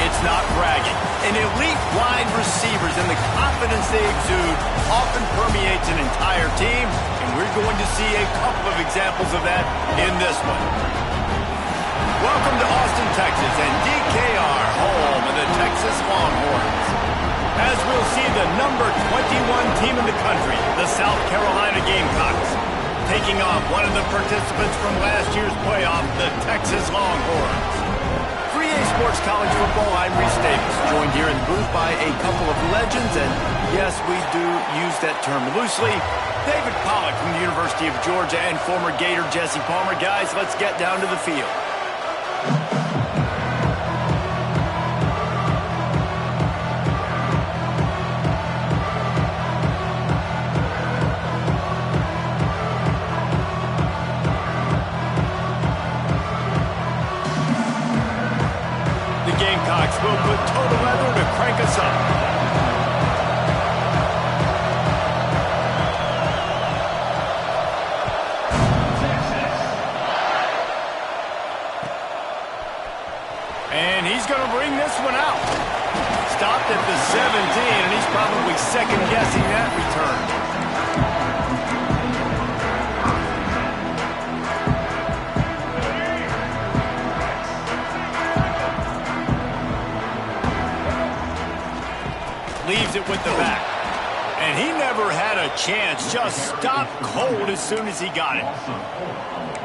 It's not bragging. An elite wide receivers and the confidence they exude often permeates an entire team, and we're going to see a couple of examples of that in this one. Welcome to Austin, Texas, and DKR, home of the Texas Longhorns. As we'll see the number 21 team in the country, the South Carolina Gamecocks, taking on one of the participants from last year's playoff, the Texas Longhorns. 3A Sports College Football, I'm Reese Davis, joined here in the booth by a couple of legends, and yes, we do use that term loosely. David Pollack from the University of Georgia and former Gator Jesse Palmer. Guys, let's get down to the field. Will put total leather to crank us up. And he's going to bring this one out. Stopped at the 17, and he's probably second-guessing that return. Leaves it with the back. And he never had a chance. Just stopped cold as soon as he got it.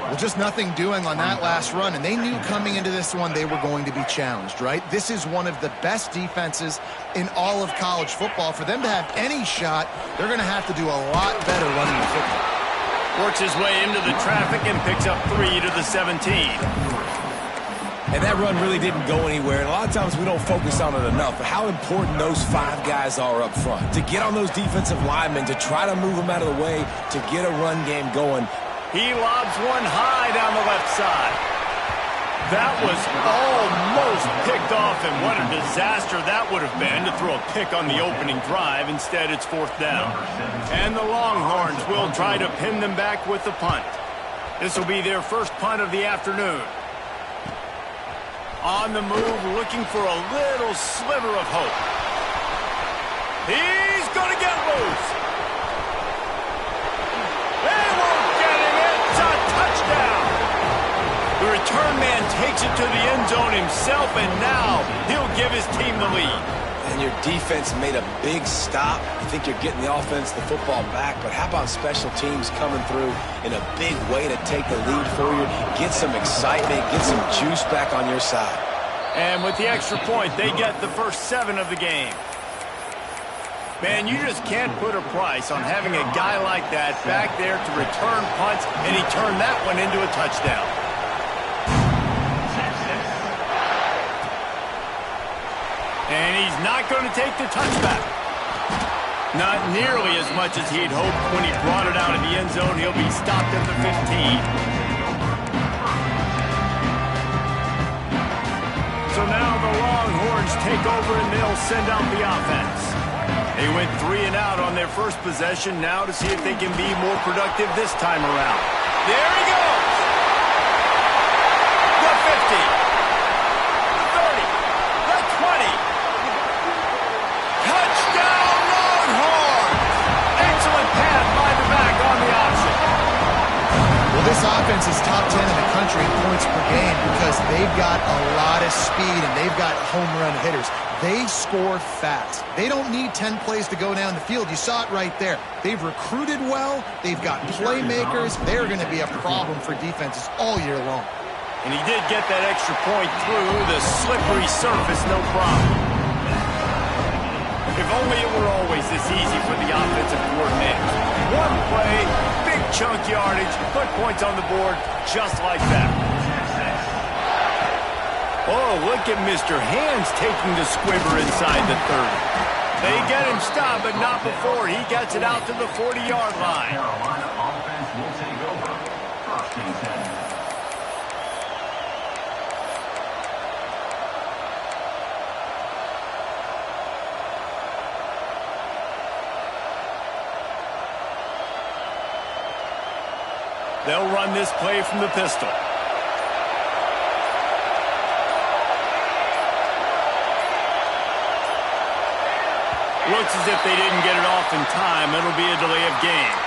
Well, just nothing doing on that last run, and they knew coming into this one they were going to be challenged, right? This is one of the best defenses in all of college football. For them to have any shot, they're going to have to do a lot better running the football. Works his way into the traffic and picks up 3 to the 17. And that run really didn't go anywhere. And a lot of times we don't focus on it enough. But how important those 5 guys are up front. To get on those defensive linemen, to try to move them out of the way, to get a run game going. He lobs one high down the left side. That was almost picked off, and what a disaster that would have been to throw a pick on the opening drive. Instead, it's 4th down. And the Longhorns will try to pin them back with the punt. This will be their first punt of the afternoon. On the move, looking for a little sliver of hope. He's going to get loose. They won't get him. It's a touchdown. The return man takes it to the end zone himself, and now he'll give his team the lead. And your defense made a big stop. You think you're getting the offense, the football back, but how about special teams coming through in a big way to take the lead for you, get some excitement, get some juice back on your side. And with the extra point, they get the first 7 of the game. Man, you just can't put a price on having a guy like that back there to return punts, and he turned that one into a touchdown. And he's not going to take the touchback. Not nearly as much as he'd hoped when he brought it out of the end zone. He'll be stopped at the 15. So now the Longhorns take over and they'll send out the offense. They went 3 and out on their first possession. Now to see if they can be more productive this time around. There he goes. The 50. The 30. The 20. Touchdown Longhorns. Excellent pass by the back on the option. Well, this offense is top 10 in the country in points per game because they've got a lot of speed and they've got home run hitters. They score fast. They don't need 10 plays to go down the field. You saw it right there. They've recruited well. They've got playmakers. They're going to be a problem for defenses all year long. And he did get that extra point through the slippery surface, no problem. If only it were always this easy for the offensive coordinator. One play, big chunk yardage, put points on the board just like that. Oh, look at Mr. Hands taking the squibber inside the 30. They get him stopped, but not before he gets it out to the 40-yard line. They'll run this play from the pistol. Looks as if they didn't get it off in time. It'll be a delay of game.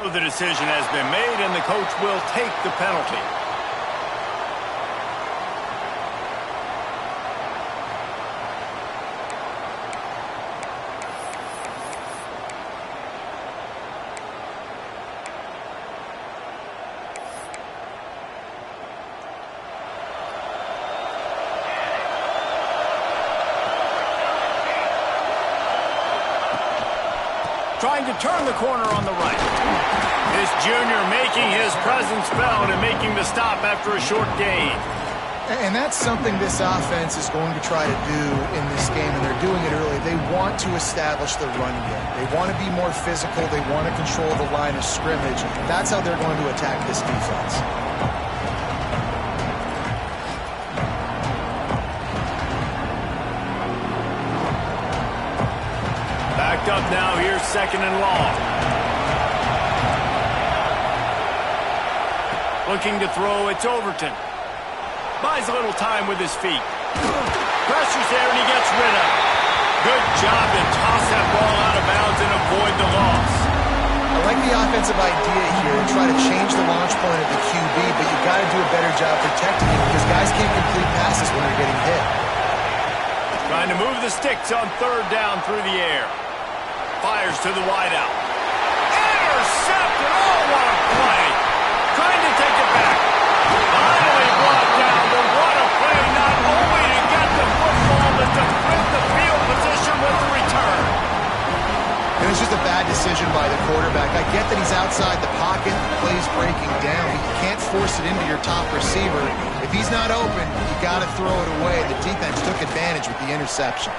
The decision has been made, and the coach will take the penalty. Trying to turn the corner on the right. This junior making his presence felt and making the stop after a short gain. And that's something this offense is going to try to do in this game, and they're doing it early. They want to establish the run game. They want to be more physical. They want to control the line of scrimmage. That's how they're going to attack this defense. Backed up now, here's 2nd and long. Looking to throw, it's Overton. Buys a little time with his feet. Pressure's there and he gets rid of it. Good job to toss that ball out of bounds and avoid the loss. I like the offensive idea here and try to change the launch point of the QB, but you've got to do a better job protecting it because guys can't complete passes when they're getting hit. Trying to move the sticks on 3rd down through the air. Fires to the wideout. Intercepted! Oh, what a play! Trying to take it back. Finally brought down, but what a play! Not only to get the football, but to flip the field position with the return. And it's just a bad decision by the quarterback. I get that he's outside the pocket, the play's breaking down, but you can't force it into your top receiver. If he's not open, you got to throw it away. The defense took advantage with the interception.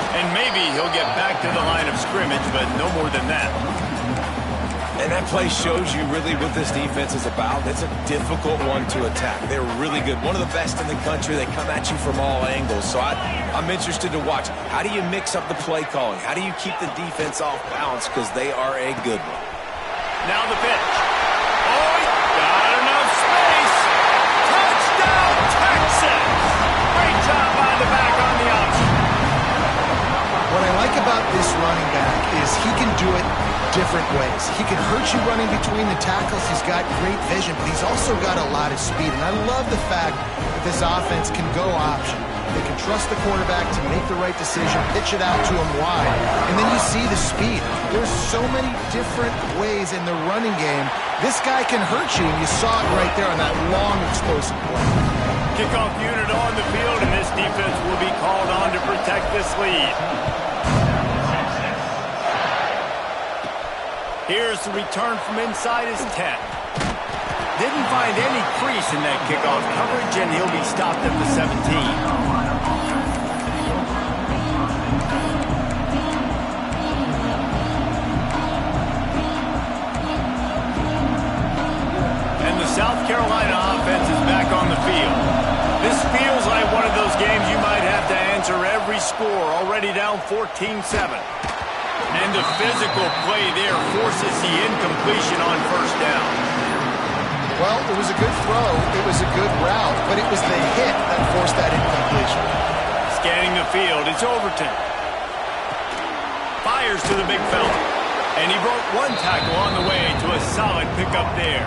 And maybe he'll get back to the line of scrimmage, but no more than that. And that play shows you really what this defense is about. It's a difficult one to attack. They're really good. One of the best in the country. They come at you from all angles. So I'm interested to watch. How do you mix up the play calling? How do you keep the defense off balance? Because they are a good one. Now the pitch. Oh, got enough space. Touchdown, Texas. Great job by the back on the option. What I like about this running back is he can do it different ways. He can hurt you running between the tackles. He's got great vision, but he's also got a lot of speed. And I love the fact that this offense can go option. They can trust the quarterback to make the right decision, pitch it out to him wide, and then you see the speed. There's so many different ways in the running game. This guy can hurt you, and you saw it right there on that long, explosive play. Kickoff unit on the field, and this defense will be called on to protect this lead. Here's the return from inside his 10. Didn't find any crease in that kickoff coverage, and he'll be stopped at the 17. And the South Carolina offense is back on the field. This feels like one of those games you might have to answer every score, already down 14-7. And the physical play there forces the incompletion on 1st down. Well, it was a good throw. It was a good route, but it was the hit that forced that incompletion. Scanning the field, it's Overton. Fires to the big fella. And he broke one tackle on the way to a solid pickup there.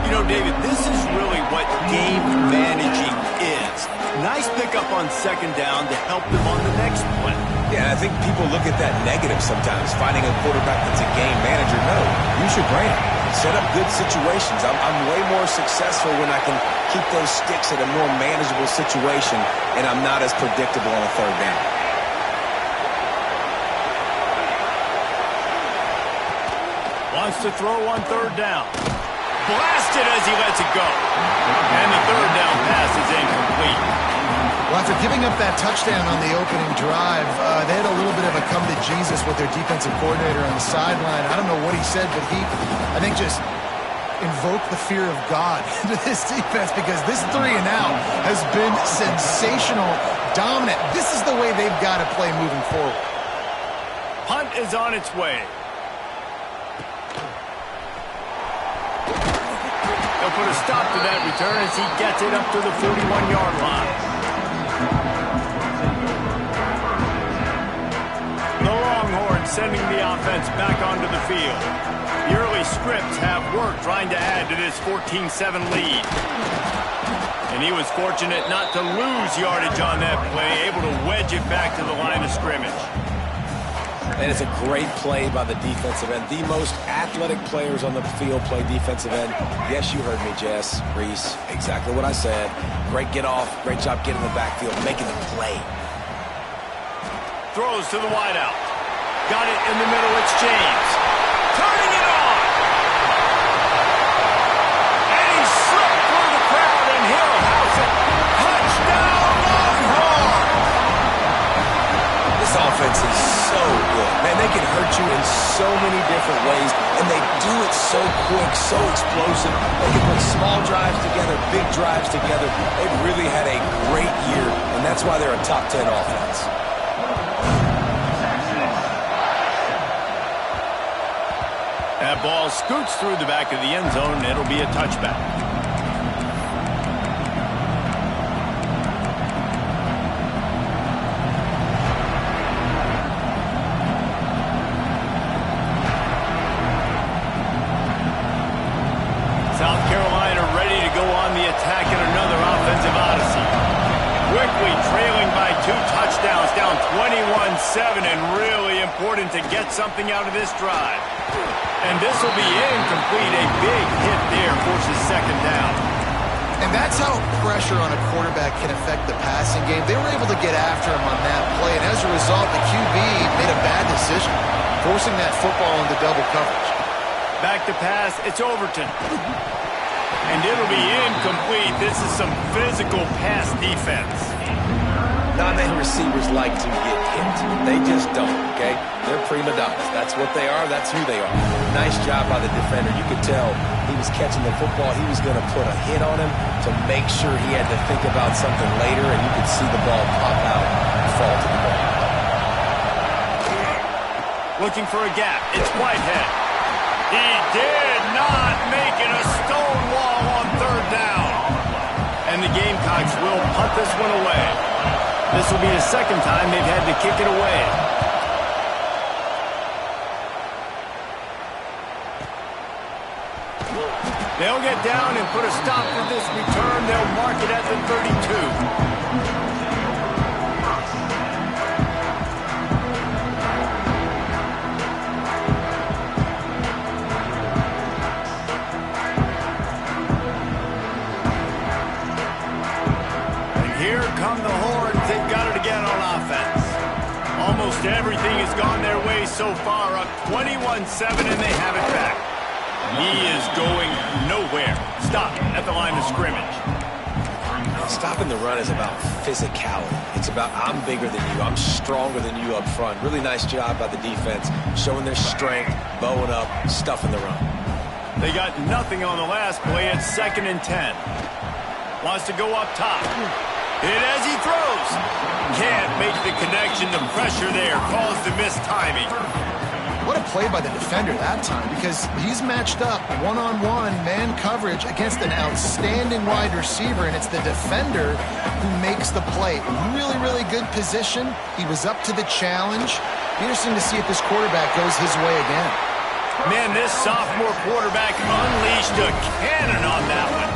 You know, David, this is really what game managing is. Nice pickup on second down to help them on the next play. Yeah, I think people look at that negative sometimes, finding a quarterback that's a game manager. No, use your brain. Set up good situations. I'm way more successful when I can keep those sticks at a more manageable situation, and I'm not as predictable on a third down. Wants to throw on third down. Blasted as he lets it go. And the third down pass is incomplete. Well, after giving up that touchdown on the opening drive, they had a little bit of a come to Jesus with their defensive coordinator on the sideline. I don't know what he said, but he, I think, just invoked the fear of God into this defense, because this 3 and out has been sensational, dominant. This is the way they've got to play moving forward. Punt is on its way. They'll put a stop to that return as he gets it up to the 41-yard line. The Longhorns sending the offense back onto the field. The early scripts have worked trying to add to this 14-7 lead. And he was fortunate not to lose yardage on that play, able to wedge it back to the line of scrimmage. And it's a great play by the defensive end. The most athletic players on the field play defensive end. Yes, you heard me, Jess, Reese. Exactly what I said. Great get off. Great job getting the backfield, making the play. Throws to the wideout. Got it in the middle. It's James. Turning it on. And he slipped through the crowd, and he'll house it. Touchdown, Longhorns! This offense is so good. Man, they can hurt you in so many different ways, and they do it so quick, so explosive. They can put small drives together, big drives together. They've really had a great year, and that's why they're a top 10 offense. That ball scoots through the back of the end zone, and it'll be a touchback. South Carolina ready to go on the attack in another offensive odyssey. Quickly trailing by 2 touchdowns, down 21-7, and really important to get something out of this drive. And this will be incomplete. A big hit there forces second down. And that's how pressure on a quarterback can affect the passing game. They were able to get after him on that play, and as a result, the QB made a bad decision, forcing that football into double coverage. Back to pass, it's Overton. And it'll be incomplete. This is some physical pass defense. Non-man receivers like to get hit. They just don't, okay? They're prima donnas. That's what they are. That's who they are. Nice job by the defender. You could tell he was catching the football. He was going to put a hit on him to make sure he had to think about something later, and you could see the ball pop out and fall to the ball. Looking for a gap. It's Whitehead. He did not make it a stone wall on third down. And the Gamecocks will punt this one away. This will be the second time they've had to kick it away. They'll get down and put a stop to this return. They'll mark it at the 32. Here come the Horns. They've got it again on offense. Almost everything has gone their way so far, up 21-7, and they have it back. He is going nowhere. Stop at the line of scrimmage. Stopping the run is about physicality. It's about I'm bigger than you. I'm stronger than you up front. Really nice job by the defense, showing their strength, bowing up, stuffing the run. They got nothing on the last play. It's 2nd and 10. Wants to go up top. Hit as he throws. Can't make the connection. The pressure there caused the missed timing. What a play by the defender that time, because he's matched up one-on-one man coverage against an outstanding wide receiver, and it's the defender who makes the play. Really, really good position. He was up to the challenge. Interesting to see if this quarterback goes his way again. Man, this sophomore quarterback unleashed a cannon on that one.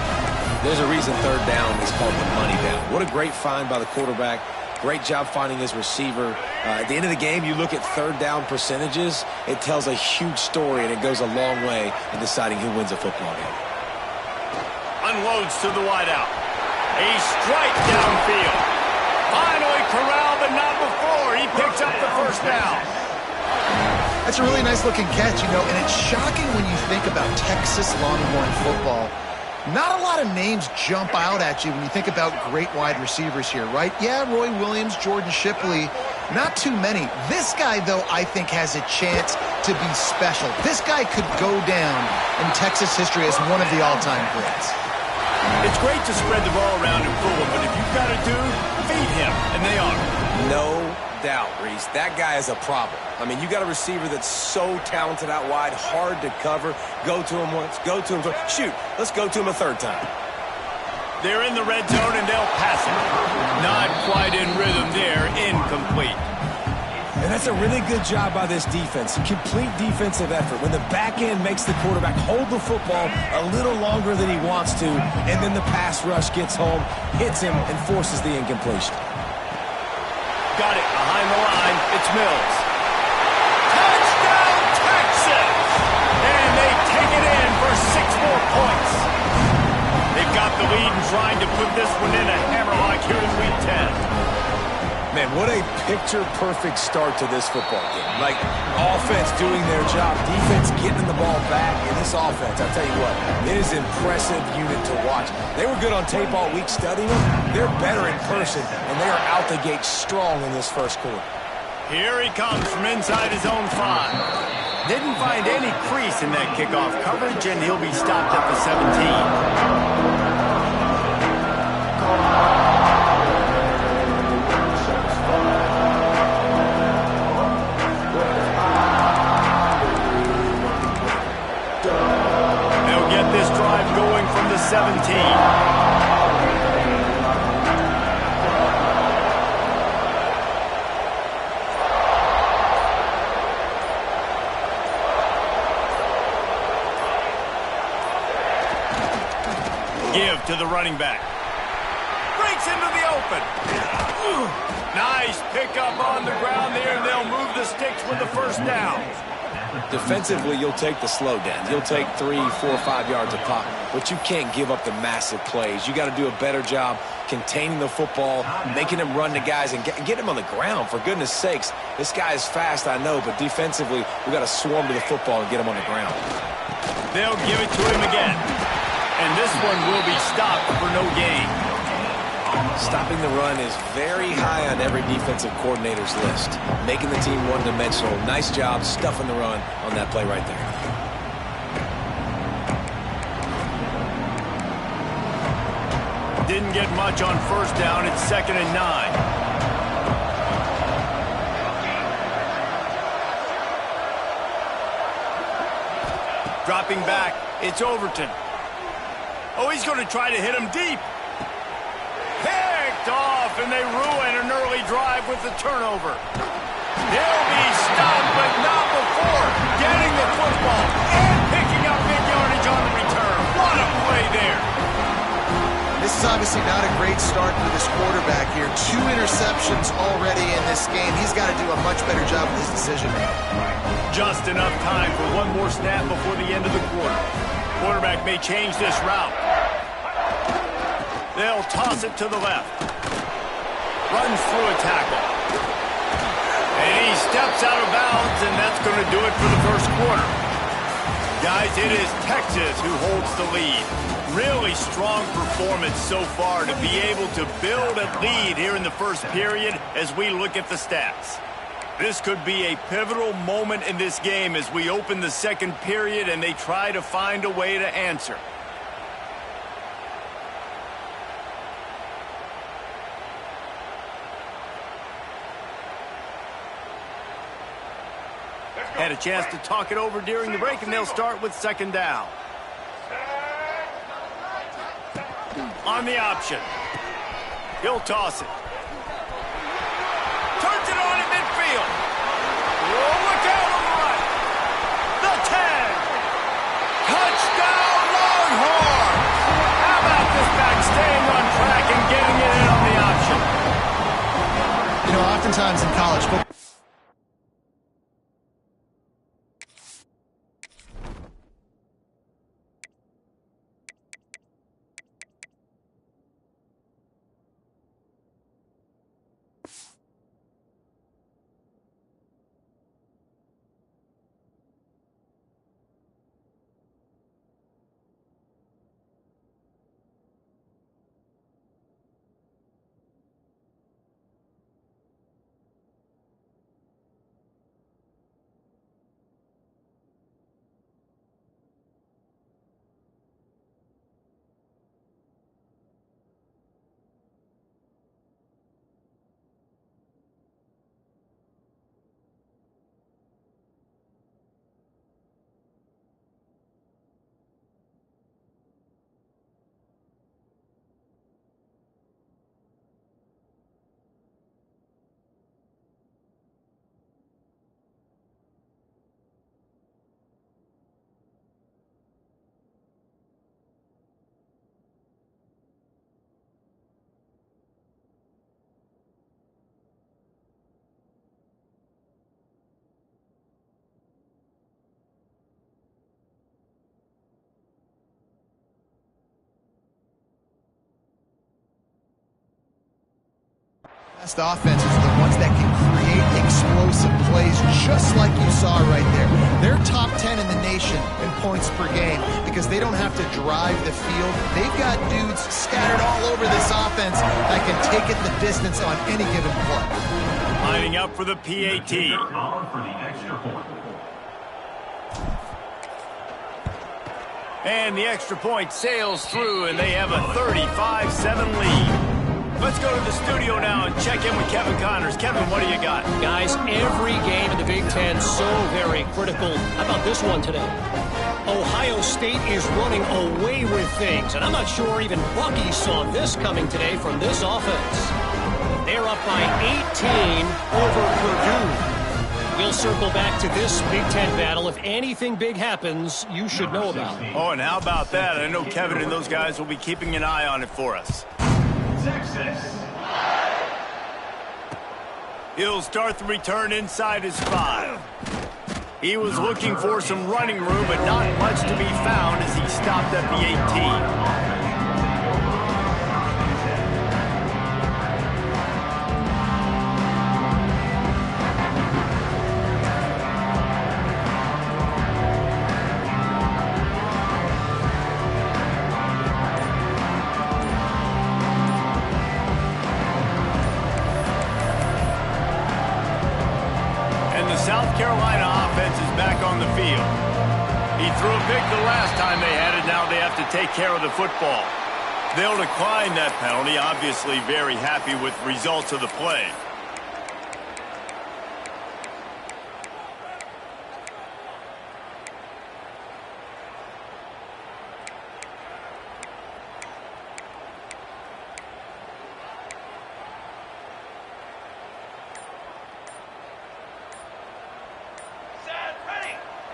There's a reason third down is called the money down. What a great find by the quarterback. Great job finding his receiver. At the end of the game, you look at third down percentages, it tells a huge story, and it goes a long way in deciding who wins a football game. Unloads to the wideout. A strike downfield. Finally corralled, but not before. He picks up the first down. That's a really nice-looking catch, and it's shocking when you think about Texas Longhorn football. Not a lot of names jump out at you when you think about great wide receivers here, right? Yeah, Roy Williams, Jordan Shipley, not too many. This guy, though, I think has a chance to be special. This guy could go down in Texas history as one of the all-time greats. It's great to spread the ball around and fool him, but if you've got a dude, feed him, and they are. No doubt, Reese. That guy is a problem. I mean, you got a receiver that's so talented out wide, hard to cover. Go to him once, go to him twice. Shoot, let's go to him a third time. They're in the red zone, and they'll pass it. Not quite in rhythm there, incomplete. And that's a really good job by this defense. Complete defensive effort. When the back end makes the quarterback hold the football a little longer than he wants to, and then the pass rush gets home, hits him, and forces the incompletion. Got it behind the line. It's Mills. Touchdown, Texas! And they take it in for 6 more points. They've got the lead and trying to put this one in a hammerlock here in Week 10. Man, what a picture-perfect start to this football game. Like, offense doing their job, defense getting the ball back, and this offense, I'll tell you what, it is an impressive unit to watch. They were good on tape all week studying them. They're better in person, and they are out the gate strong in this first quarter. Here he comes from inside his own 5. Didn't find any crease in that kickoff coverage, and he'll be stopped at the 17. This drive going from the 17. Give to the running back. Breaks into the open. Nice pickup on the ground there, and they'll move the sticks with the first down. Defensively, you'll take the slow down. You'll take 3, 4, 5 yards a pop, but you can't give up the massive plays. You got to do a better job containing the football, making him run to guys, and get him on the ground, for goodness sakes. This guy is fast, I know, but defensively, we got to swarm to the football and get him on the ground. They'll give it to him again, and this one will be stopped for no gain. Stopping the run is very high on every defensive coordinator's list. Making the team one-dimensional. Nice job stuffing the run on that play right there. Didn't get much on first down. It's 2nd and 9. Dropping back. It's Overton. Oh, he's going to try to hit him deep. Picked off, and they ruin an early drive with the turnover. They'll be stopped, but not before getting the football and picking up big yardage on the return. What a play there. This is obviously not a great start for this quarterback here. 2 interceptions already in this game. He's got to do a much better job with his decision-making. Just enough time for one more snap before the end of the quarter. Quarterback may change this route. They'll toss it to the left. Runs through a tackle. And he steps out of bounds, and that's going to do it for the first quarter. Guys, it is Texas who holds the lead. Really strong performance so far to be able to build a lead here in the first period as we look at the stats. This could be a pivotal moment in this game as we open the second period and they try to find a way to answer. Had a chance to talk it over during the break, and they'll start with 2nd down. On the option. He'll toss it. Turns it on in midfield. Oh, look out on the right. The 10. Touchdown, Longhorns. How about this oftentimes in college football. Best offenses are the ones that can create explosive plays, just like you saw right there. They're top 10 in the nation in points per game because they don't have to drive the field. They've got dudes scattered all over this offense that can take it the distance on any given play. Lining up for the PAT. And the extra point sails through, and they have a 35-7 lead. Let's go to the studio now and check in with Kevin Connors. Kevin, what do you got? Guys, every game in the Big Ten so very critical. How about this one today? Ohio State is running away with things, and I'm not sure even Bucky saw this coming today from this offense. They're up by 18 over Purdue. We'll circle back to this Big Ten battle. If anything big happens, you should know about it. Oh, and how about that? I know Kevin and those guys will be keeping an eye on it for us. He'll start the return inside his 5. He was looking for some running room, but not much to be found as he stopped at the 18. South Carolina offense is back on the field. He threw a pick the last time they had it. Now they have to take care of the football. They'll decline that penalty. Obviously very happy with the results of the play.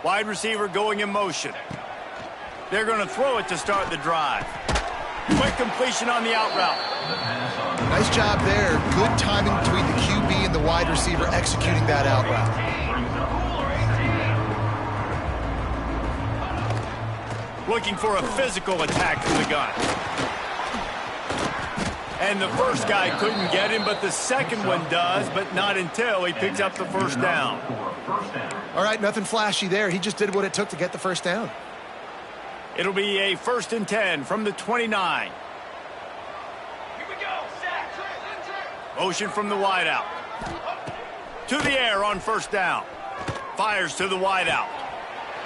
Wide receiver going in motion. They're going to throw it to start the drive. Quick completion on the out route. Nice job there. Good timing between the QB and the wide receiver executing that out route. Looking for a physical attack from the gun. And the first guy couldn't get him, but the second one does, but not until he picks up the first down. All right, nothing flashy there. He just did what it took to get the first down. It'll be a 1st and 10 from the 29. Here we go. Motion from the wideout. To the air on first down. Fires to the wideout.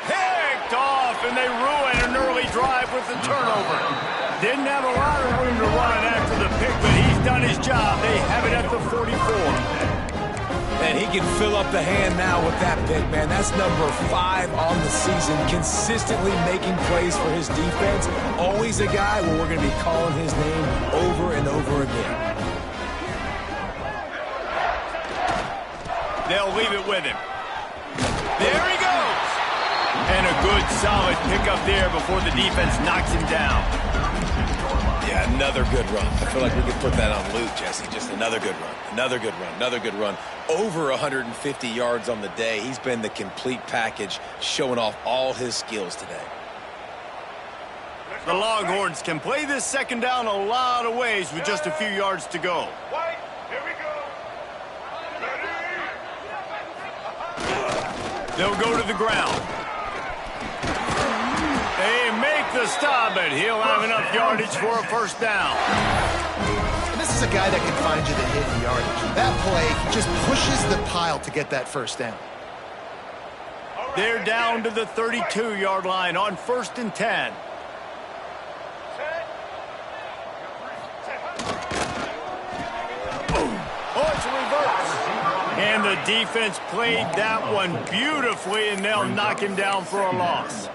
Picked off, and they ruin an early drive with the turnover. Didn't have a lot of room to run after the pick, but he's done his job. They have it at the 44. And he can fill up the hand now with that pick, man. That's number 5 on the season, consistently making plays for his defense. Always a guy where we're going to be calling his name over and over again. They'll leave it with him. There he goes. And a good, solid pickup there before the defense knocks him down. Yeah, Another good run. I feel like we could put that on loop, Jesse. Just another good run. Another good run. Another good run. Over 150 yards on the day. He's been the complete package, showing off all his skills today. The Longhorns can play this second down a lot of ways with just a few yards to go. White, here we go. They'll go to the ground. They make the stop, but he'll have enough yardage for a first down. And this is a guy that can find you the hidden yardage. That play, he just pushes the pile to get that first down. They're down to the 32-yard line on 1st and 10. Oh, it's a reverse. And the defense played that one beautifully, and they'll knock him down for a loss.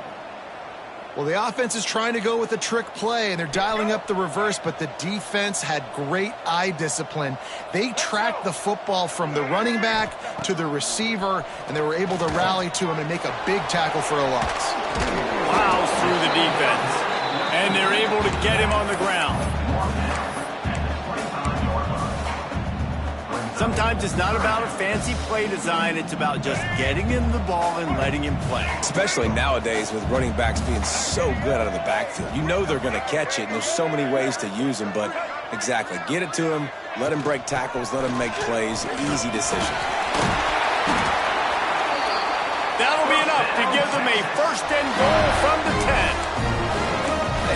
Well, the offense is trying to go with a trick play, and they're dialing up the reverse, but the defense had great eye discipline. They tracked the football from the running back to the receiver, and they were able to rally to him and make a big tackle for a loss. Plows through the defense, and they're able to get him on the ground. Sometimes it's not about a fancy play design. It's about just getting him the ball and letting him play. Especially nowadays with running backs being so good out of the backfield. You know they're going to catch it, and there's so many ways to use them. But exactly, get it to him, let him break tackles, let him make plays. Easy decision. That'll be enough to give them a 1st and goal from the 10.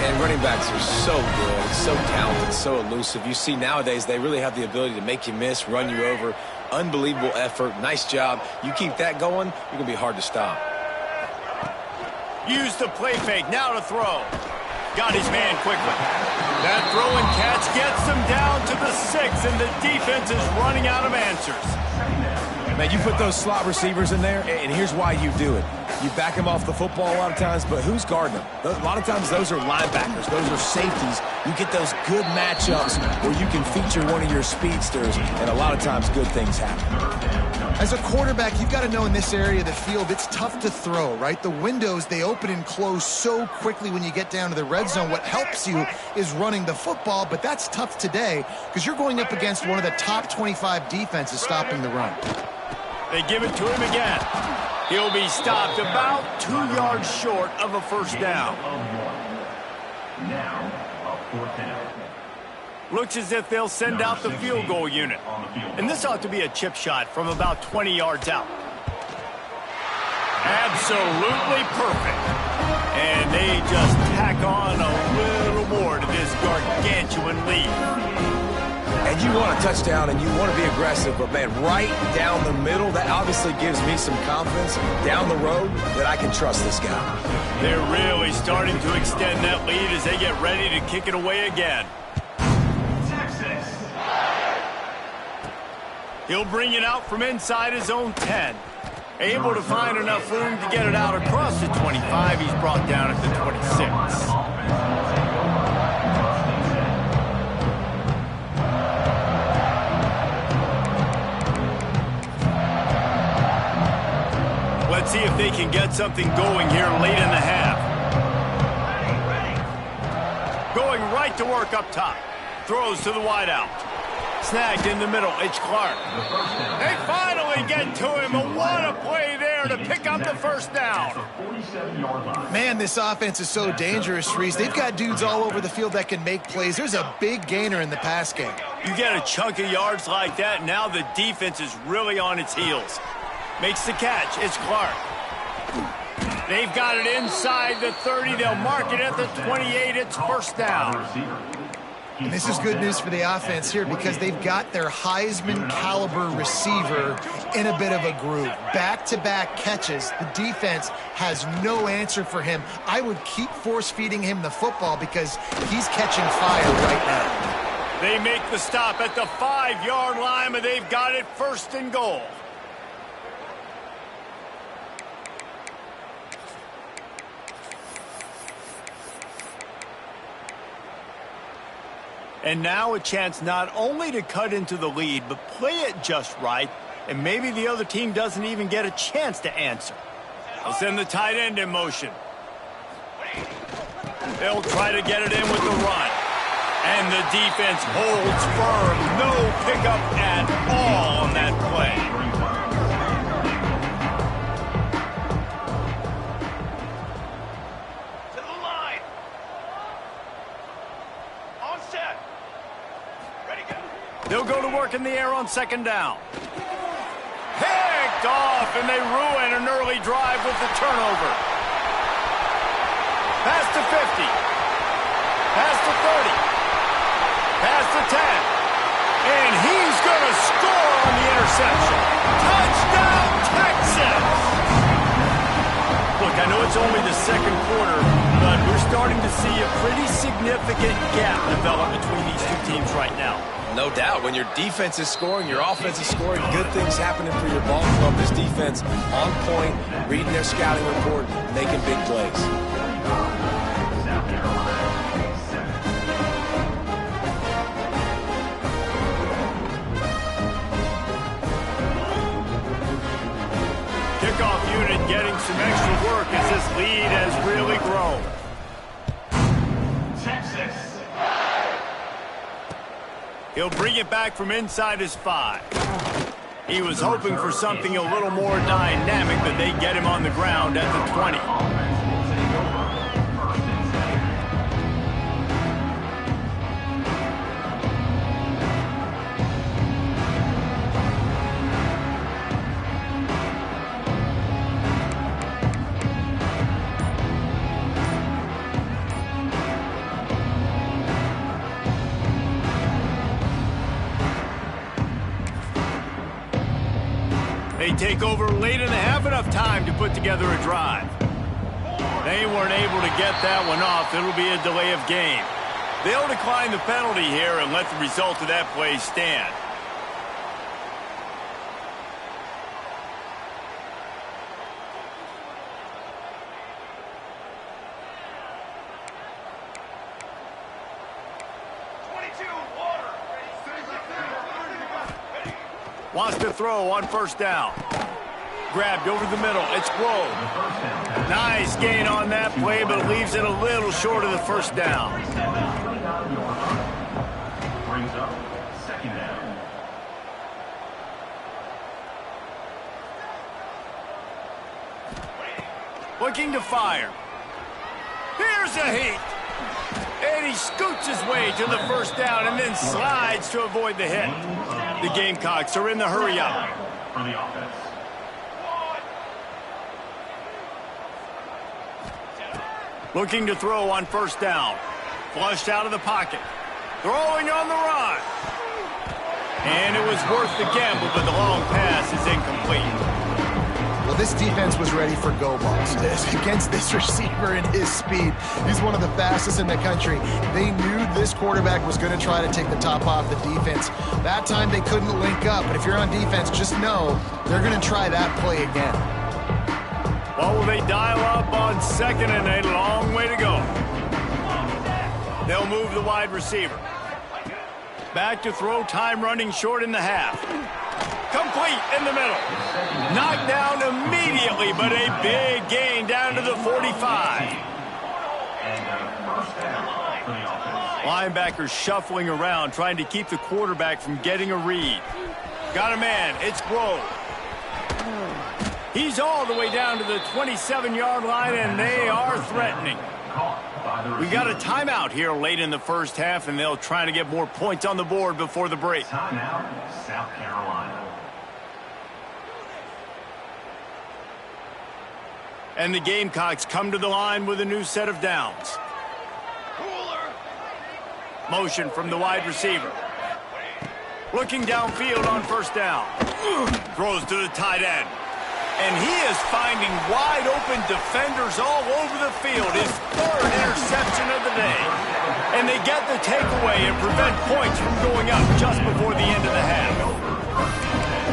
And running backs are so good, so talented, so elusive. You see nowadays they really have the ability to make you miss, run you over. Unbelievable effort. Nice job. You keep that going, you're going to be hard to stop. Use the play fake. Now to throw. Got his man quickly. That throw and catch gets them down to the 6, and the defense is running out of answers. Man, you put those slot receivers in there, and here's why you do it. You back them off the football a lot of times, but who's guarding them? A lot of times those are linebackers. Those are safeties. You get those good matchups where you can feature one of your speedsters, and a lot of times good things happen. As a quarterback, you've got to know in this area of the field, it's tough to throw, right? The windows, they open and close so quickly when you get down to the red zone. What helps you is running the football, but that's tough today because you're going up against one of the top 25 defenses stopping the run. They give it to him again. He'll be stopped about 2 yards short of a first down. Looks as if they'll send out the field goal unit. And this ought to be a chip shot from about 20 yards out. Absolutely perfect. And they just tack on a little more to this gargantuan lead. And you want a touchdown and you want to be aggressive, but man, right down the middle, that obviously gives me some confidence down the road that I can trust this guy. They're really starting to extend that lead as they get ready to kick it away again. He'll bring it out from inside his own 10. Able to find enough room to get it out across the 25. He's brought down at the 26. Let's see if they can get something going here late in the half. Going right to work up top. Throws to the wideout. Snagged in the middle. It's Clark. They finally get to him. And what a play there to pick up the first down. Man, this offense is so dangerous, Reese. They've got dudes all over the field that can make plays. There's a big gainer in the pass game. You get a chunk of yards like that, now the defense is really on its heels. Makes the catch. It's Clark. They've got it inside the 30. They'll mark it at the 28. It's first down. And this is good news for the offense here because they've got their Heisman-caliber receiver in a bit of a groove. Back-to-back catches. The defense has no answer for him. I would keep force-feeding him the football because he's catching fire right now. They make the stop at the 5-yard line, and they've got it first and goal. And now a chance not only to cut into the lead, but play it just right, and maybe the other team doesn't even get a chance to answer. They'll send the tight end in motion. They'll try to get it in with the run. And the defense holds firm. No pickup at all on that play. To the line. On set. Ready, go. They'll go to work in the air on second down. Picked off, and they ruin an early drive with the turnover. Pass to 50. Pass to 30. Pass to 10. And he's going to score on the interception. Touchdown, Texas! Look, I know it's only the second quarter, but we're starting to see a pretty significant gap develop between these two teams right now. No doubt. When your defense is scoring, your offense is scoring, good things happening for your ball club. This defense on point, reading their scouting report, making big plays. Kickoff unit getting some extra work as this lead has really grown. Texas. He'll bring it back from inside his 5. He was hoping for something a little more dynamic, but they get him on the ground at the 20. They take over late in the half, enough time to put together a drive. They weren't able to get that one off. It'll be a delay of game. They'll decline the penalty here and let the result of that play stand. Wants to throw on first down. Grabbed over the middle. It's Grove. Nice gain on that play, but leaves it a little short of the first down. Brings up second down. Looking to fire. Here's a heat. And he scoots his way to the first down and then slides to avoid the hit. The Gamecocks are in the hurry up. For the offense. Looking to throw on first down. Flushed out of the pocket. Throwing on the run. And it was worth the gamble, but the long pass is incomplete. Well, this defense was ready for go balls against this receiver and his speed. He's one of the fastest in the country. They knew this quarterback was going to try to take the top off the defense. That time they couldn't link up, but if you're on defense, just know they're going to try that play again. Well, will they dial up on second and a long way to go? They'll move the wide receiver. Back to throw, time running short in the half. Complete in the middle. Knocked down immediately, but a big gain down to the 45. Linebackers shuffling around, trying to keep the quarterback from getting a read. Got a man. It's Grove. He's all the way down to the 27-yard line, and they are threatening. We got a timeout here late in the first half, and they'll try to get more points on the board before the break. Timeout, South Carolina. And the Gamecocks come to the line with a new set of downs. Motion from the wide receiver. Looking downfield on first down. Throws to the tight end. And he is finding wide open defenders all over the field. His third interception of the day. And they get the takeaway and prevent points from going up just before the end of the half.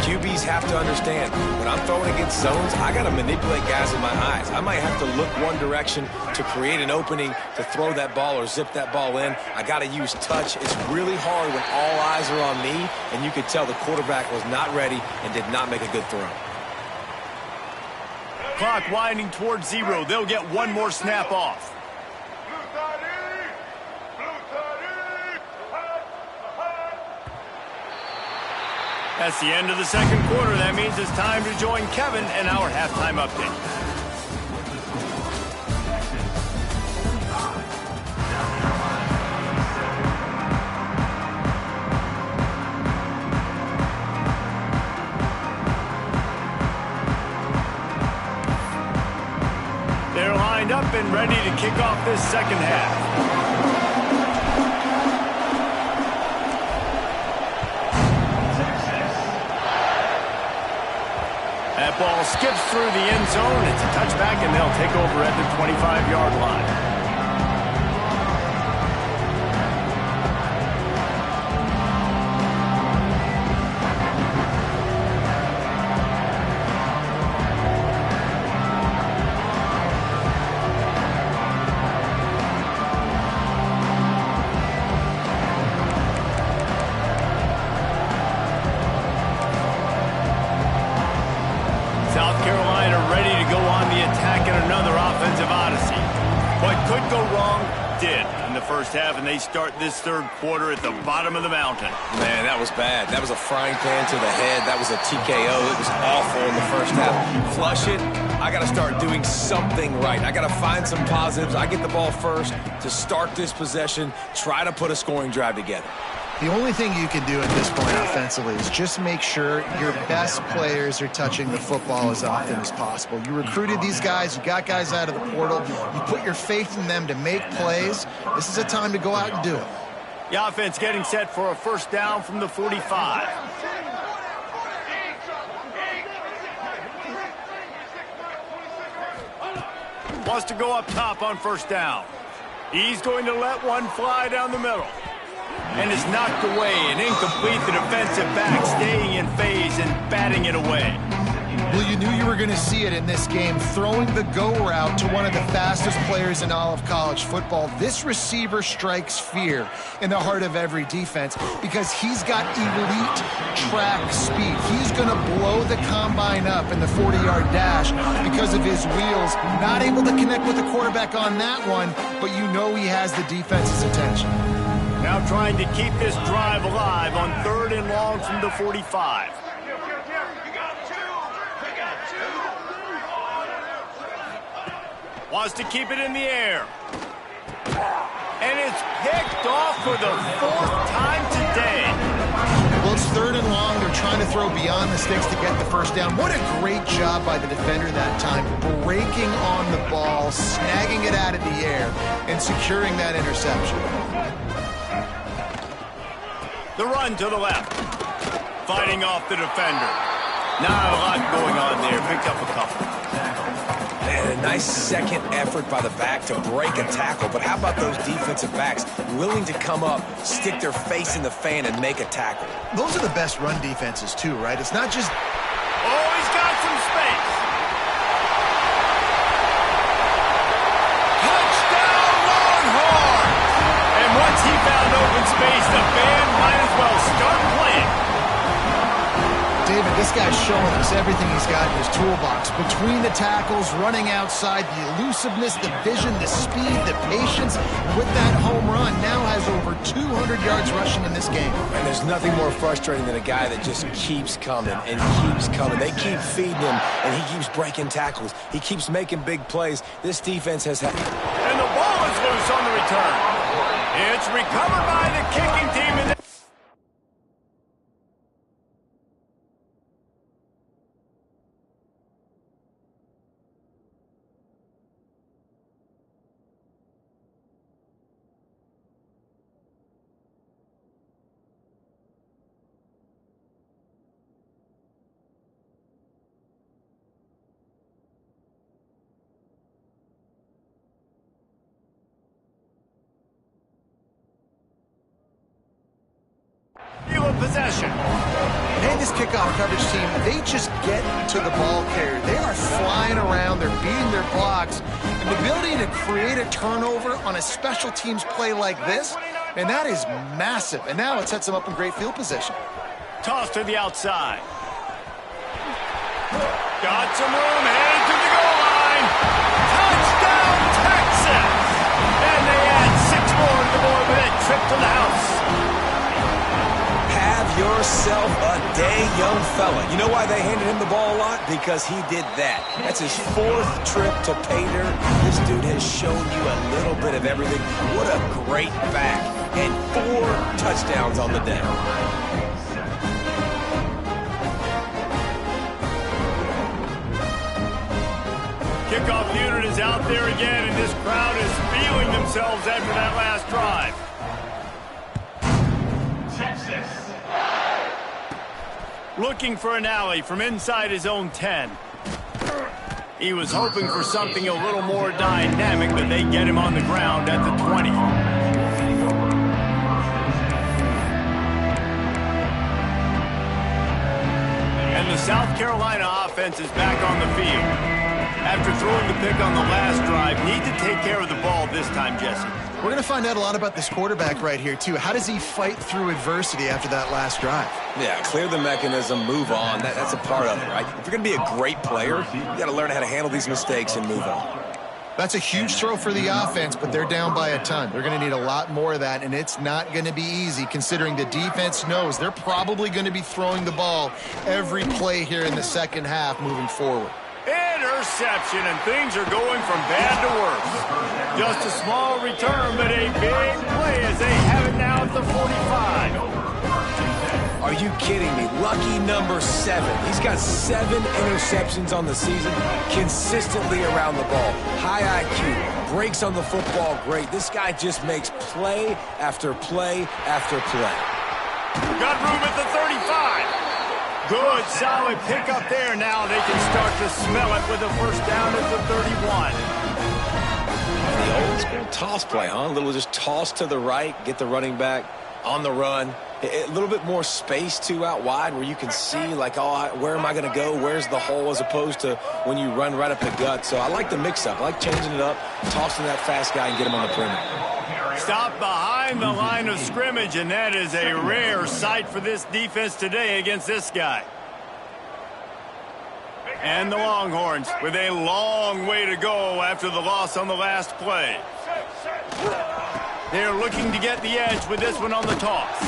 QBs have to understand, when I'm throwing against zones, I got to manipulate guys in my eyes. I might have to look one direction to create an opening to throw that ball or zip that ball in. I got to use touch. It's really hard when all eyes are on me, and you could tell the quarterback was not ready and did not make a good throw. Clock winding towards 0. They'll get one more snap off. That's the end of the second quarter. That means it's time to join Kevin in our halftime update. They're lined up and ready to kick off this second half. That ball skips through the end zone. It's a touchback, and they'll take over at the 25-yard line. South Carolina ready to go on the attack in another offensive odyssey. What could go wrong did in the first half, and they start this third quarter at the bottom of the mountain. Man, that was bad. That was a frying pan to the head. That was a TKO. It was awful in the first half. Flush it. I got to start doing something right. I got to find some positives. I get the ball first to start this possession, try to put a scoring drive together. The only thing you can do at this point offensively is just make sure your best players are touching the football as often as possible. You recruited these guys. You got guys out of the portal. You put your faith in them to make plays. This is a time to go out and do it. The offense getting set for a first down from the 45. Wants to go up top on first down. He's going to let one fly down the middle. And is knocked away and incomplete. The defensive back staying in phase and batting it away. Well, you knew you were going to see it in this game, throwing the go route to one of the fastest players in all of college football. This receiver strikes fear in the heart of every defense because he's got elite track speed. He's going to blow the combine up in the 40-yard dash because of his wheels. Not able to connect with the quarterback on that one, but you know he has the defense's attention. Now trying to keep this drive alive on third and long from the 45. Wants to keep it in the air. And it's picked off for the fourth time today. Well, it's third and long. They're trying to throw beyond the sticks to get the first down. What a great job by the defender that time, breaking on the ball, snagging it out of the air, and securing that interception. The run to the left. Fighting off the defender. Not a lot going on there. Picked up a couple. And a nice second effort by the back to break a tackle. But how about those defensive backs willing to come up, stick their face in the fan, and make a tackle? Those are the best run defenses, too, right? It's not just... Oh, he's got some space. Touchdown, Longhorns! And once he found open space, the band might as well start playing. David, this guy's showing us everything he's got in his toolbox. Between the tackles, running outside, the elusiveness, the vision, the speed, the patience. With that home run, now has over 200 yards rushing in this game. And there's nothing more frustrating than a guy that just keeps coming and keeps coming. They keep feeding him, and he keeps breaking tackles. He keeps making big plays. This defense has had... And the ball is loose on the return. It's recovered by the kicking team. Possession. And this kickoff coverage team, they just get to the ball carrier. They are flying around, they're beating their blocks, and the ability to create a turnover on a special teams play like this, and that is massive. And now it sets them up in great field position. Toss to the outside. Got some room, headed to the goal line. Touchdown, Texas! And they add 6 more to the board with that trip to the house. Have yourself a day, young fella. You know why they handed him the ball a lot? Because he did that. That's his 4th trip to pay dirt. This dude has shown you a little bit of everything. What a great back. And 4 touchdowns on the day. Kickoff unit is out there again, and this crowd is feeling themselves after that last drive. Texas. Looking for an alley from inside his own 10. He was hoping for something a little more dynamic, but they get him on the ground at the 20. And the South Carolina offense is back on the field. After throwing the pick on the last drive, need to take care of the ball this time, Jesse. We're going to find out a lot about this quarterback right here, too. How does he fight through adversity after that last drive? Yeah, clear the mechanism, move on. That's a part of it, right? If you're going to be a great player, you got to learn how to handle these mistakes and move on. That's a huge throw for the offense, but they're down by a ton. They're going to need a lot more of that, and it's not going to be easy considering the defense knows they're probably going to be throwing the ball every play here in the second half moving forward. Interception, and things are going from bad to worse. Just a small return, but a big play as they have it now at the 45. Are you kidding me? Lucky number 7. He's got 7 interceptions on the season, consistently around the ball. High IQ, breaks on the football great. This guy just makes play after play after play. Got room at the 35. Good, solid pickup there. Now they can start to smell it with a first down at the 31. The old school toss play, huh? A little just toss to the right, get the running back on the run. A little bit more space, too, out wide where you can see, like, oh, where am I going to go? Where's the hole? As opposed to when you run right up the gut. So I like the mix-up. I like changing it up, tossing that fast guy and get him on the perimeter. Stop behind the line of scrimmage, and that is a rare sight for this defense today against this guy. And the Longhorns with a long way to go after the loss on the last play. They're looking to get the edge with this one on the toss.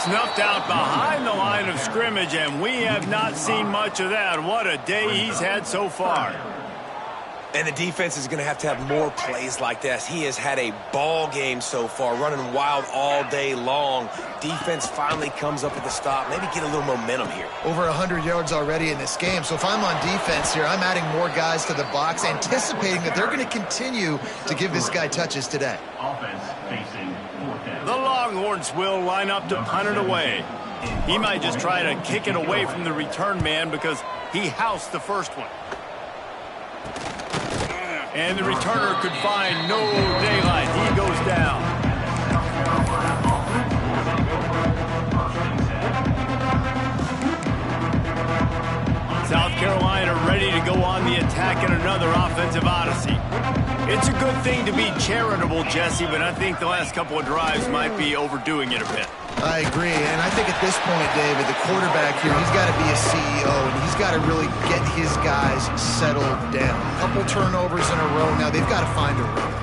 Snuffed out behind the line of scrimmage, and we have not seen much of that. What a day he's had so far. And the defense is going to have more plays like this. He has had a ball game so far, running wild all day long. Defense finally comes up with a stop. Maybe get a little momentum here. Over 100 yards already in this game. So if I'm on defense here, I'm adding more guys to the box, anticipating that they're going to continue to give this guy touches today. Offense facing 4th down. The Longhorns will line up to punt it away. He might just try to kick it away from the return man because he housed the first one. And the returner could find no daylight. He goes down. South Carolina ready to go on the attack in another offensive odyssey. It's a good thing to be charitable, Jesse, but I think the last couple of drives might be overdoing it a bit. I agree, and I think at this point, David, the quarterback here, he's got to be a CEO, and he's got to really get his guys settled down. A couple turnovers in a row now. They've got to find a rhythm.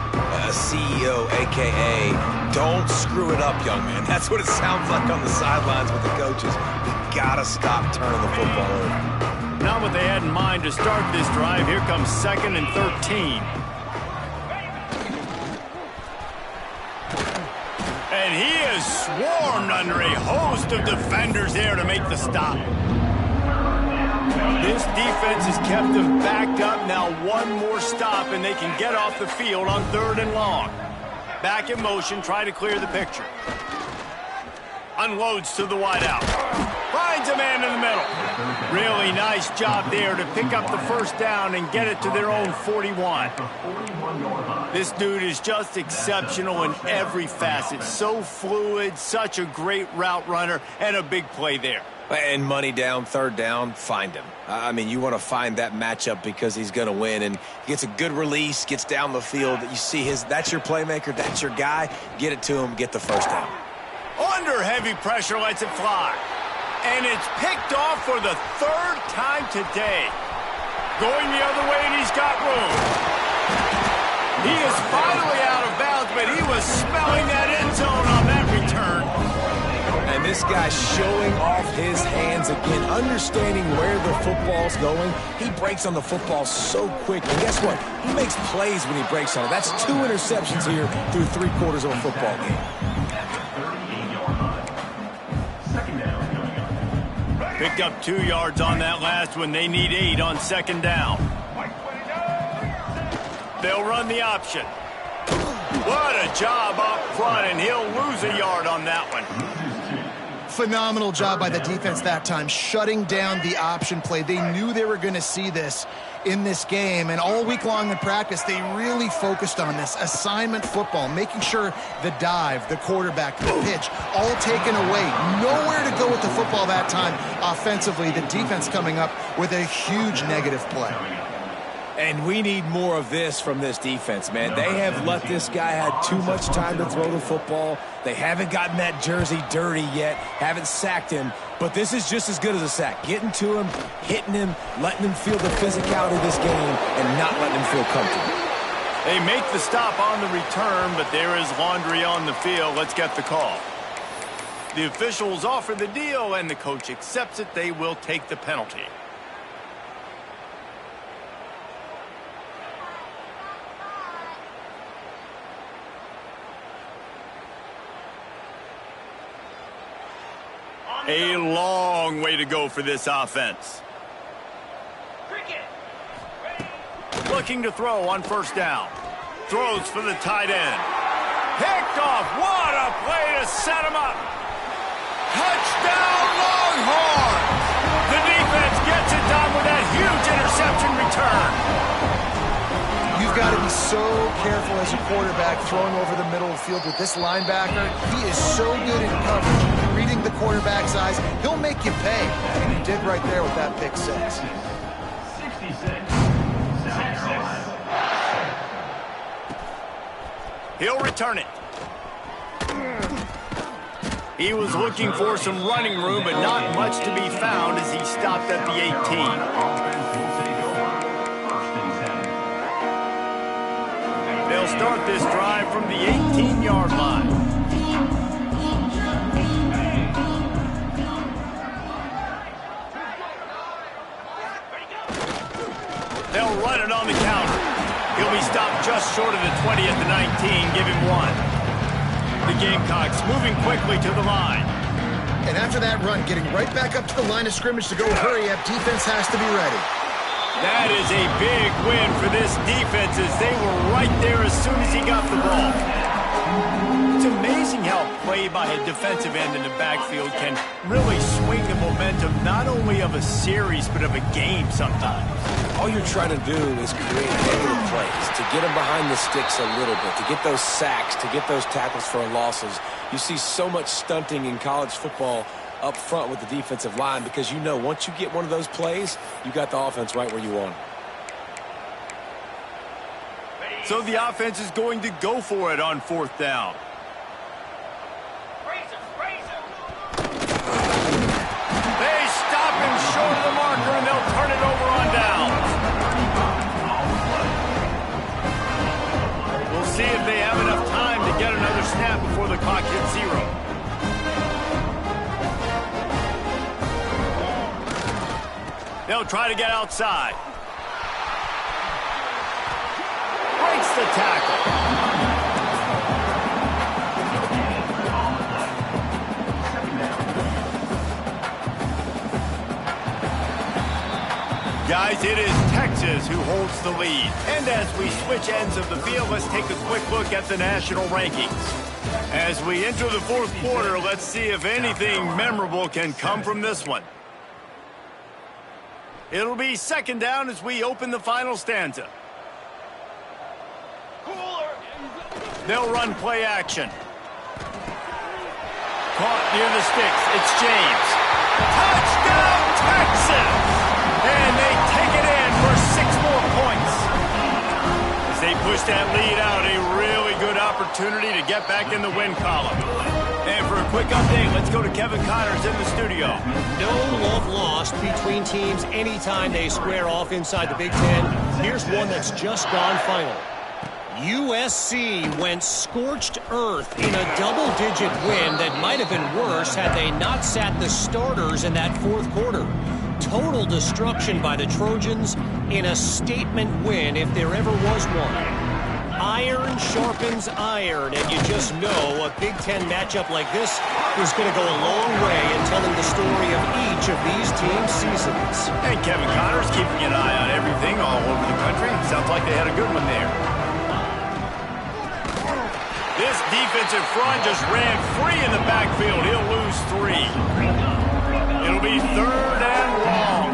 CEO, a.k.a. don't screw it up, young man. That's what it sounds like on the sidelines with the coaches. You got to stop turning the football over. Not what they had in mind to start this drive. Here comes 2nd and 13. And he is swarmed under a host of defenders there to make the stop. This defense has kept them backed up. Now one more stop, and they can get off the field on 3rd and long. Back in motion, try to clear the picture. Unloads to the wideout. Finds a man in the middle. Really nice job there to pick up the first down and get it to their own 41. This dude is just exceptional in every facet. So fluid, such a great route runner, and a big play there. And money down, 3rd down, find him. I mean, you want to find that matchup because he's going to win. And he gets a good release, gets down the field. You see that's your playmaker, that's your guy. Get it to him, get the first down. Under heavy pressure, lets it fly. And it's picked off for the 3rd time today. Going the other way, and he's got room. He is finally out of bounds, but he was smelling that end zone on that return. And this guy showing off his hands again, understanding where the football's going. He breaks on the football so quick. And guess what? He makes plays when he breaks on it. That's 2 interceptions here through 3/4 of a football game. Picked up 2 yards on that last one. They need 8 on 2nd down. They'll run the option. What a job up front, and he'll lose a yard on that one. Phenomenal job by the defense that time, shutting down the option play. They knew they were going to see this in this game, and all week long in practice, they really focused on this assignment football, making sure the dive, the quarterback, the pitch, all taken away. Nowhere to go with the football that time offensively. The defense coming up with a huge negative play. And we need more of this from this defense, man. They have let this guy have too much time to throw the football. They haven't gotten that jersey dirty yet, haven't sacked him, but this is just as good as a sack. Getting to him, hitting him, letting him feel the physicality of this game, and not letting him feel comfortable. They make the stop on the return, but there is laundry on the field. Let's get the call. The officials offer the deal, and the coach accepts it. They will take the penalty. A long way to go for this offense. Looking to throw on 1st down. Throws for the tight end. Picked off. What a play to set him up. Touchdown Longhorns. The defense gets it done with that huge interception return. You've got to be so careful as a quarterback throwing over the middle of the field with this linebacker. He is so good in coverage, reading the quarterback's eyes. He'll make you pay, and he did right there with that pick 6. 66. He'll return it. He was looking for some running room, but not much to be found as he stopped at the 18. They'll start this drive from the 18-yard line. They'll run it on the counter. He'll be stopped just short of the 20 at the 19, give him 1. The Gamecocks moving quickly to the line. And after that run, getting right back up to the line of scrimmage to go hurry up, defense has to be ready. That is a big win for this defense as they were right there as soon as he got the ball. It's amazing how play by a defensive end in the backfield can really swing the momentum not only of a series but of a game sometimes. All you're trying to do is create negative plays, to get them behind the sticks a little bit, to get those sacks, to get those tackles for losses. You see so much stunting in college football up front with the defensive line because you know once you get one of those plays, you got the offense right where you want it. So the offense is going to go for it on 4th down. They stop him short of the marker and they'll turn it over on down. We'll see if they have enough time to get another snap before the clock hits 0. They'll try to get outside. Breaks the tackle. Guys, it is Texas who holds the lead. And as we switch ends of the field, let's take a quick look at the national rankings. As we enter the 4th quarter, let's see if anything memorable can come from this one. It'll be 2nd down as we open the final stanza. They'll run play action. Caught near the sticks. It's James. Touchdown, Texas! And they take it in for 6 more points. As they push that lead out, a really good opportunity to get back in the win column. And for a quick update, let's go to Kevin Connors in the studio. No love lost between teams anytime they square off inside the Big Ten. Here's one that's just gone final. USC went scorched earth in a double-digit win that might have been worse had they not sat the starters in that fourth quarter. Total destruction by the Trojans in a statement win if there ever was one. Iron sharpens iron, and you just know a Big Ten matchup like this is going to go a long way in telling the story of each of these teams' seasons. And Kevin Connor's keeping an eye on everything all over the country. Sounds like they had a good one there. This defensive front just ran free in the backfield. He'll lose 3. It'll be 3rd and long.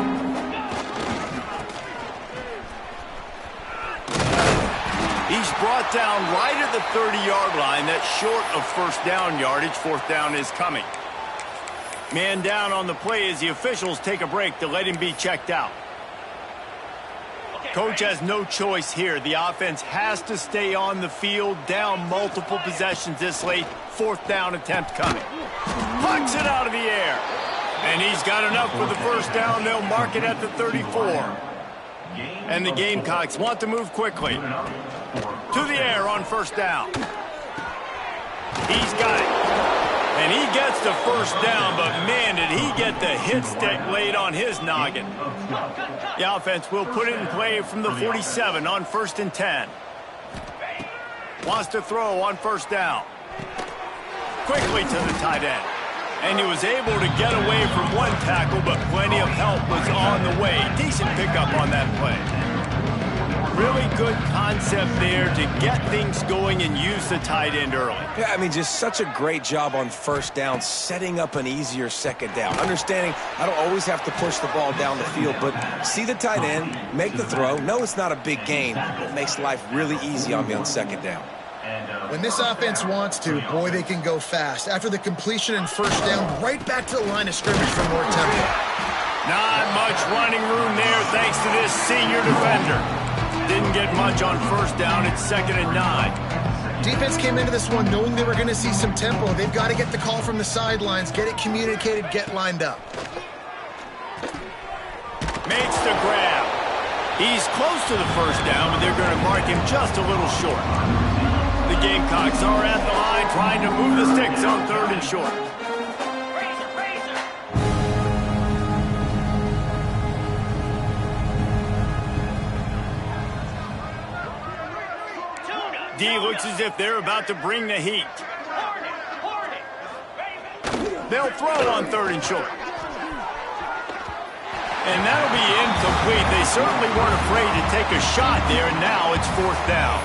He's brought down right at the 30-yard line. That's short of first down yardage. 4th down is coming. Man down on the play as the officials take a break to let him be checked out. Coach has no choice here. The offense has to stay on the field, down multiple possessions this late. 4th down attempt coming. Pucks it out of the air. And he's got enough for the first down. They'll mark it at the 34. And the Gamecocks want to move quickly. To the air on first down. He's got it. And he gets the first down, but man, did he get the hit stick laid on his noggin. The offense will put it in play from the 47 on 1st and 10. Wants to throw on first down. Quickly to the tight end. And he was able to get away from one tackle, but plenty of help was on the way. Decent pickup on that play. Really good concept there to get things going and use the tight end early. Yeah, I mean, just such a great job on first down, setting up an easier second down. Understanding I don't always have to push the ball down the field, but see the tight end, make the throw. No, it's not a big gain. It makes life really easy on me on second down. When this offense wants to, boy, they can go fast. After the completion and first down, right back to the line of scrimmage for more tempo. Not much running room there thanks to this senior defender. Didn't get much on first down. It's 2nd and 9. Defense came into this one knowing they were going to see some tempo. They've got to get the call from the sidelines, get it communicated, get lined up. Makes the grab. He's close to the first down, but they're going to mark him just a little short. The Gamecocks are at the line trying to move the sticks on 3rd and short. D looks as if they're about to bring the heat. They'll throw on 3rd and short. And that'll be incomplete. They certainly weren't afraid to take a shot there, and now it's 4th down.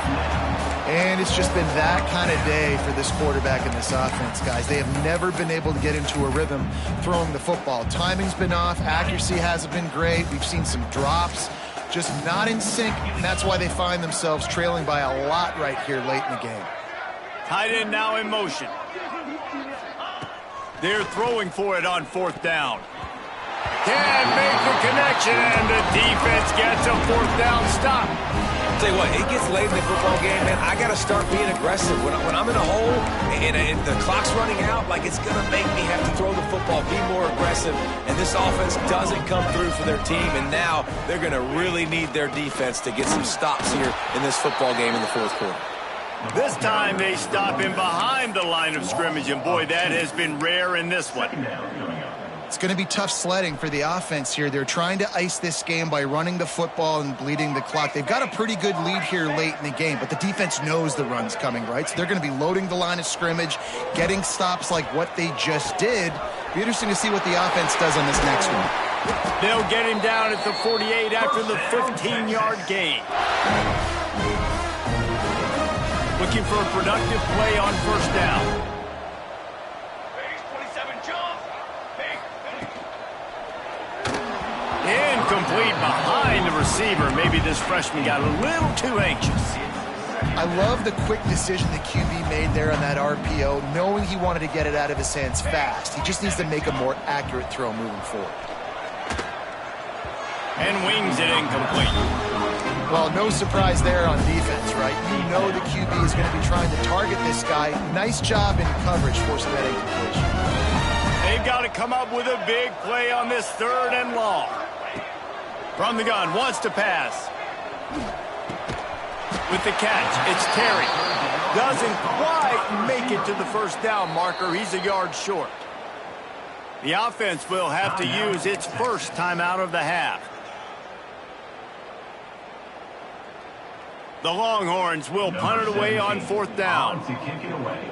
And it's just been that kind of day for this quarterback and this offense, guys. They have never been able to get into a rhythm throwing the football. Timing's been off. Accuracy hasn't been great. We've seen some drops. Just not in sync, and that's why they find themselves trailing by a lot right here late in the game. Tight end now in motion. They're throwing for it on 4th down. Can't make the connection, and the defense gets a 4th down stop. I'll tell you what, it gets late in the football game, man. I got to start being aggressive. When I'm in a hole and the clock's running out, like it's going to make me have to throw the football, be more aggressive. And this offense doesn't come through for their team, and now they're going to really need their defense to get some stops here in this football game in the 4th quarter. This time they stop him behind the line of scrimmage, and boy, that has been rare in this one. It's going to be tough sledding for the offense here. They're trying to ice this game by running the football and bleeding the clock. They've got a pretty good lead here late in the game, but the defense knows the run's coming, right? So they're going to be loading the line of scrimmage, getting stops like what they just did. Be interesting to see what the offense does on this next one. They'll get him down at the 48 after the 15-yard gain. Looking for a productive play on first down. Incomplete behind the receiver. Maybe this freshman got a little too anxious. I love the quick decision the QB made there on that RPO, knowing he wanted to get it out of his hands fast. He just needs to make a more accurate throw moving forward. And wings it incomplete. Well, no surprise there on defense, right? You know the QB is going to be trying to target this guy. Nice job in coverage forcing that incompletion. They've got to come up with a big play on this 3rd and long. From the gun, wants to pass. With the catch, it's Terry. Doesn't quite make it to the first down marker. He's a yard short. The offense will have to use its first timeout of the half. The Longhorns will punt it away on fourth down. To kick it away.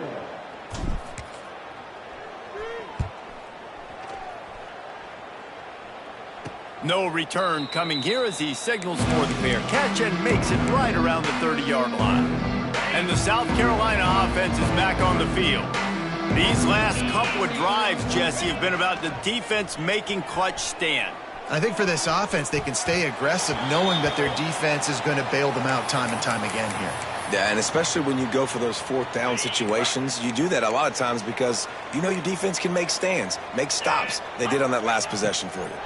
No return coming here as he signals for the fair catch and makes it right around the 30-yard line. And the South Carolina offense is back on the field. These last couple of drives, Jesse, have been about the defense making clutch stand. I think for this offense, they can stay aggressive knowing that their defense is going to bail them out time and time again here. Yeah, and especially when you go for those fourth down situations, you do that a lot of times because you know your defense can make stands, make stops. They did on that last possession for you.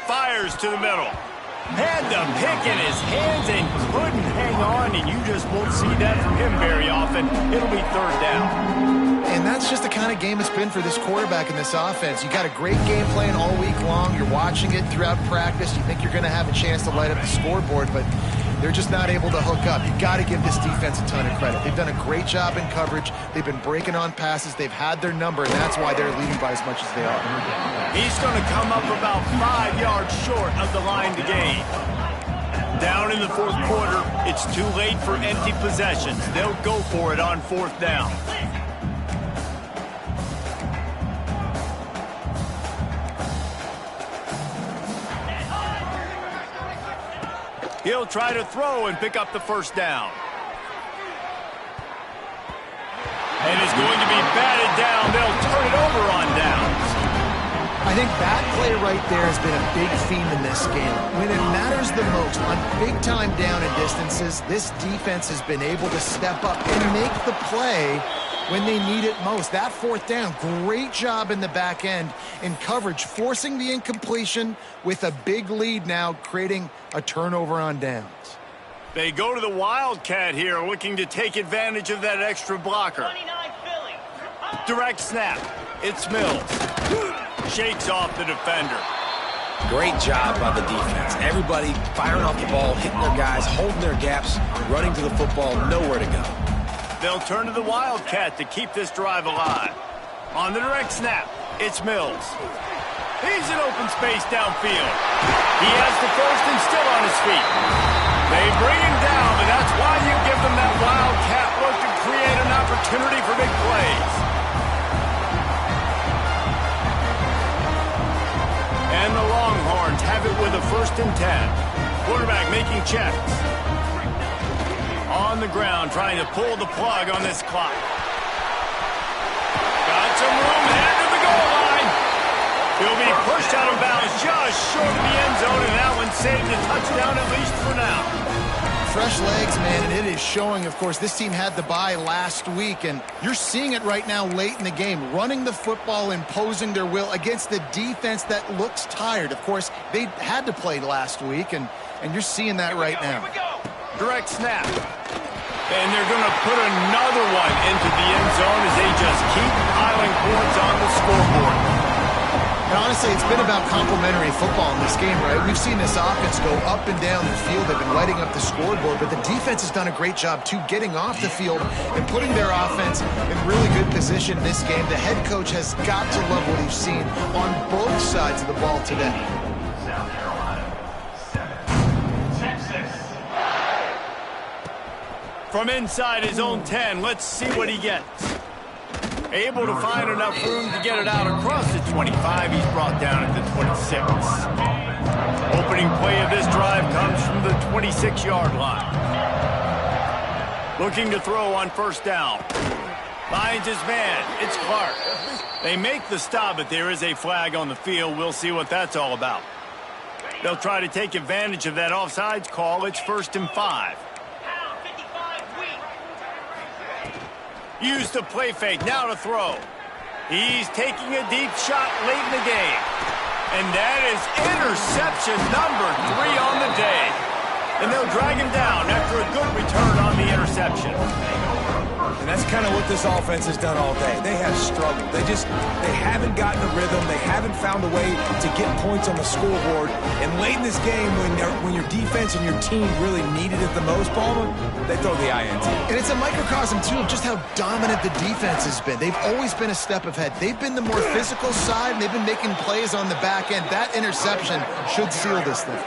Fires to the middle. Had the pick in his hands and couldn't hang on, and you just won't see that from him very often. It'll be third down. And that's just the kind of game it's been for this quarterback in this offense. You got a great game plan all week long. You're watching it throughout practice. You think you're going to have a chance to light up the scoreboard, but they're just not able to hook up. You got to give this defense a ton of credit. They've done a great job in coverage. They've been breaking on passes. They've had their number, and that's why they're leading by as much as they are. He's going to come up about 5 yards short of the line to gain. Down in the fourth quarter, it's too late for empty possessions. They'll go for it on fourth down. He'll try to throw and pick up the first down. And is going to be batted down. They'll turn it over on downs. I think that play right there has been a big theme in this game. When it matters the most, on big-time down and distances, this defense has been able to step up and make the play when they need it most. That fourth down, great job in the back end in coverage, forcing the incompletion with a big lead now, creating a turnover on downs. They go to the Wildcat here, looking to take advantage of that extra blocker. Direct snap. It's Mills. Shakes off the defender. Great job by the defense. Everybody firing off the ball, hitting their guys, holding their gaps, running to the football, nowhere to go. They'll turn to the Wildcat to keep this drive alive. On the direct snap, it's Mills. He's in open space downfield. He has the first and still on his feet. They bring him down, but that's why you give them that Wildcat look to create an opportunity for big plays. And the Longhorns have it with a 1st and 10. Quarterback making checks. On the ground, trying to pull the plug on this clock. Got some room, head to the goal line. He'll be pushed out of bounds just short of the end zone, and that one saved a touchdown at least for now. Fresh legs, man, and it is showing. Of course, this team had the bye last week, and you're seeing it right now late in the game, running the football, imposing their will against the defense that looks tired. Of course, they had to play last week, and you're seeing that right now. Direct snap. And they're going to put another one into the end zone as they just keep piling points on the scoreboard. And honestly, it's been about complementary football in this game, right? We've seen this offense go up and down the field. They've been lighting up the scoreboard, but the defense has done a great job, too, getting off the field and putting their offense in really good position in this game. The head coach has got to love what he's seen on both sides of the ball today. South Carolina, 7, Texas. From inside his own 10, let's see what he gets. Able to find enough room to get it out across the 25. He's brought down at the 26. Opening play of this drive comes from the 26-yard line. Looking to throw on first down. Finds his man. It's Clark. They make the stop, but there is a flag on the field. We'll see what that's all about. They'll try to take advantage of that offsides call. It's 1st and 5. Use the play fake, now to throw. He's taking a deep shot late in the game. And that is interception number 3 on the day. And they'll drag him down after a good return on the interception. And that's kind of what this offense has done all day. They have struggled. They haven't gotten a rhythm. They haven't found a way to get points on the scoreboard. And late in this game, when your defense and your team really needed it the most, Ballman, they throw the INT. And it's a microcosm, too, of just how dominant the defense has been. They've always been a step ahead. They've been the more physical side, and they've been making plays on the back end. That interception should seal this thing.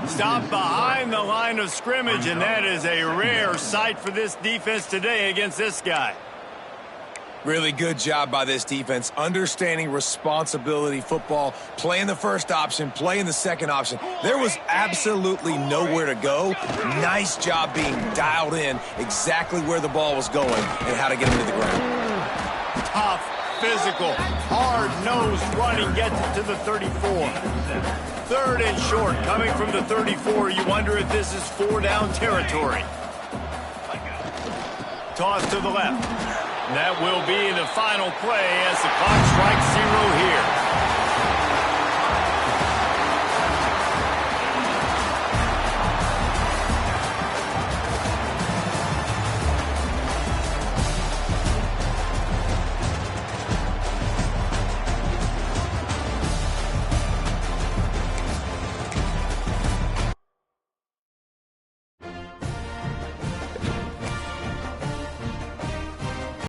Stopped behind the line of scrimmage, and that is a rare sight for this defense today against this guy. Really good job by this defense, understanding responsibility football, playing the first option, playing the second option. There was absolutely nowhere to go. Nice job being dialed in exactly where the ball was going and how to get him to the ground. Tough, physical, hard-nosed running gets it to the 34. Third and short, coming from the 34. You wonder if this is 4-down territory. Toss to the left. That will be the final play as the clock strikes 0 here.